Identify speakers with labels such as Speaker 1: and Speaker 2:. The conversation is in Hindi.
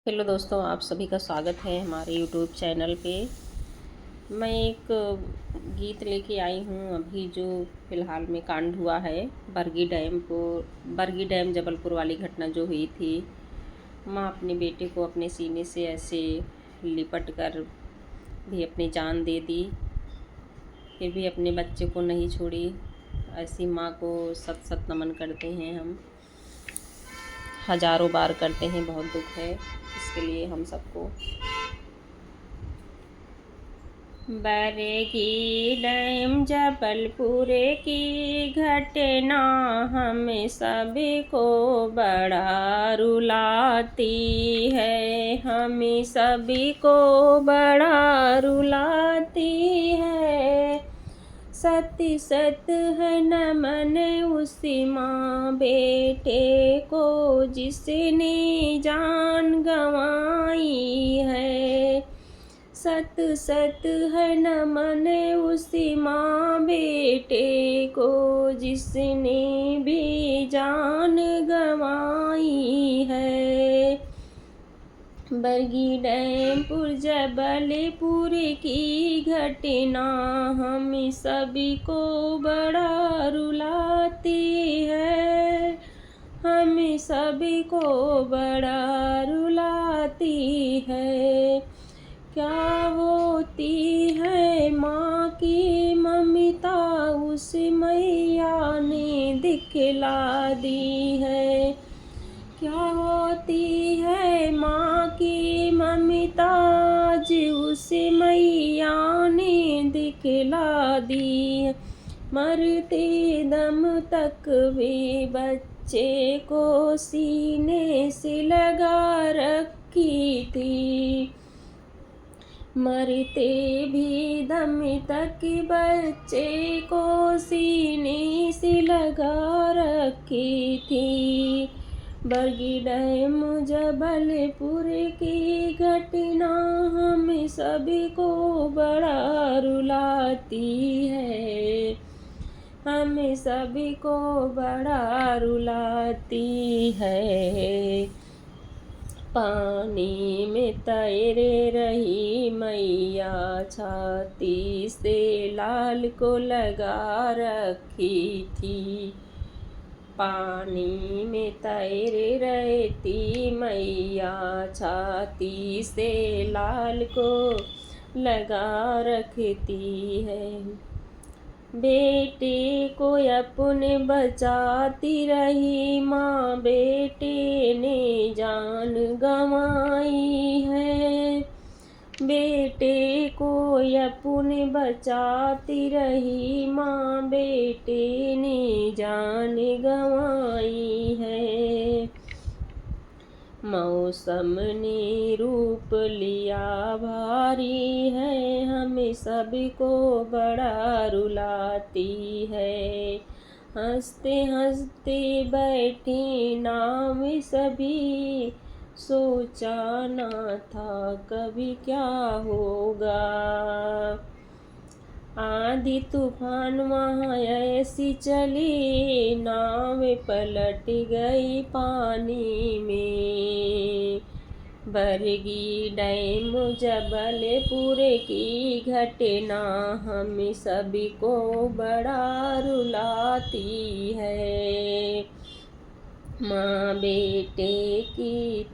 Speaker 1: हेलो दोस्तों, आप सभी का स्वागत है हमारे यूट्यूब चैनल पे। मैं एक गीत लेके आई हूँ अभी जो फ़िलहाल में कांड हुआ है बरगी डैम जबलपुर वाली घटना जो हुई थी। माँ अपने बेटे को अपने सीने से ऐसे लिपट कर भी अपनी जान दे दी, फिर भी अपने बच्चे को नहीं छोड़ी। ऐसी माँ को सत सत नमन करते हैं हम, हज़ारों बार करते हैं। बहुत दुख है इसके लिए हम सबको। बरगी डैम जबलपुर की घटना हम सभी को बड़ा रुलाती है, हम सभी को बड़ा रुलाती है। सत्य सत है नमन उसी माँ बेटे को जिसने जान गंवाई है। सत सत है नमन उसी माँ बेटे को जिसने भी जान गंवाई है। बरगी डैम जबलपुर की घटना हम सभी को बड़ा रुलाती है, हम सभी को बड़ा रुलाती है। क्या होती है माँ की ममता उस मैया ने दिखला दी है। क्या होती है माँ की ममता आज उस मैया ने दिखला दी है। मरते दम तक भी बच्चे को सीने से लगा रखी थी। मरते भी दम तक बच्चे को सीने से लगा रखी थी। बरगी डैम जबलपुर की घटना हम सभी को बड़ा रुलाती है, हम सभी को बड़ा रुलाती है। पानी में तैरे रही मैया छाती से लाल को लगा रखी थी। पानी में तैरे रहती मैया छाती से लाल को लगा रखती है। बेटे को अपने बचाती रही माँ बेटे ने जान गंवाई है। बेटे को अपने बचाती रही माँ बेटे ने जान गंवाई है। मौसम ने रूप लिया भारी है, हमें सभी को बड़ा रुलाती है। हंसते हंसते बैठी नाव सभी, सोचा ना था कभी क्या होगा। आंधी तूफान वहाँ ऐसी चली, नाव पलट गई पानी में। बरगी डैम जबलपुर की घटना हम सभी को बड़ा रुलाती है। माँ बेटे की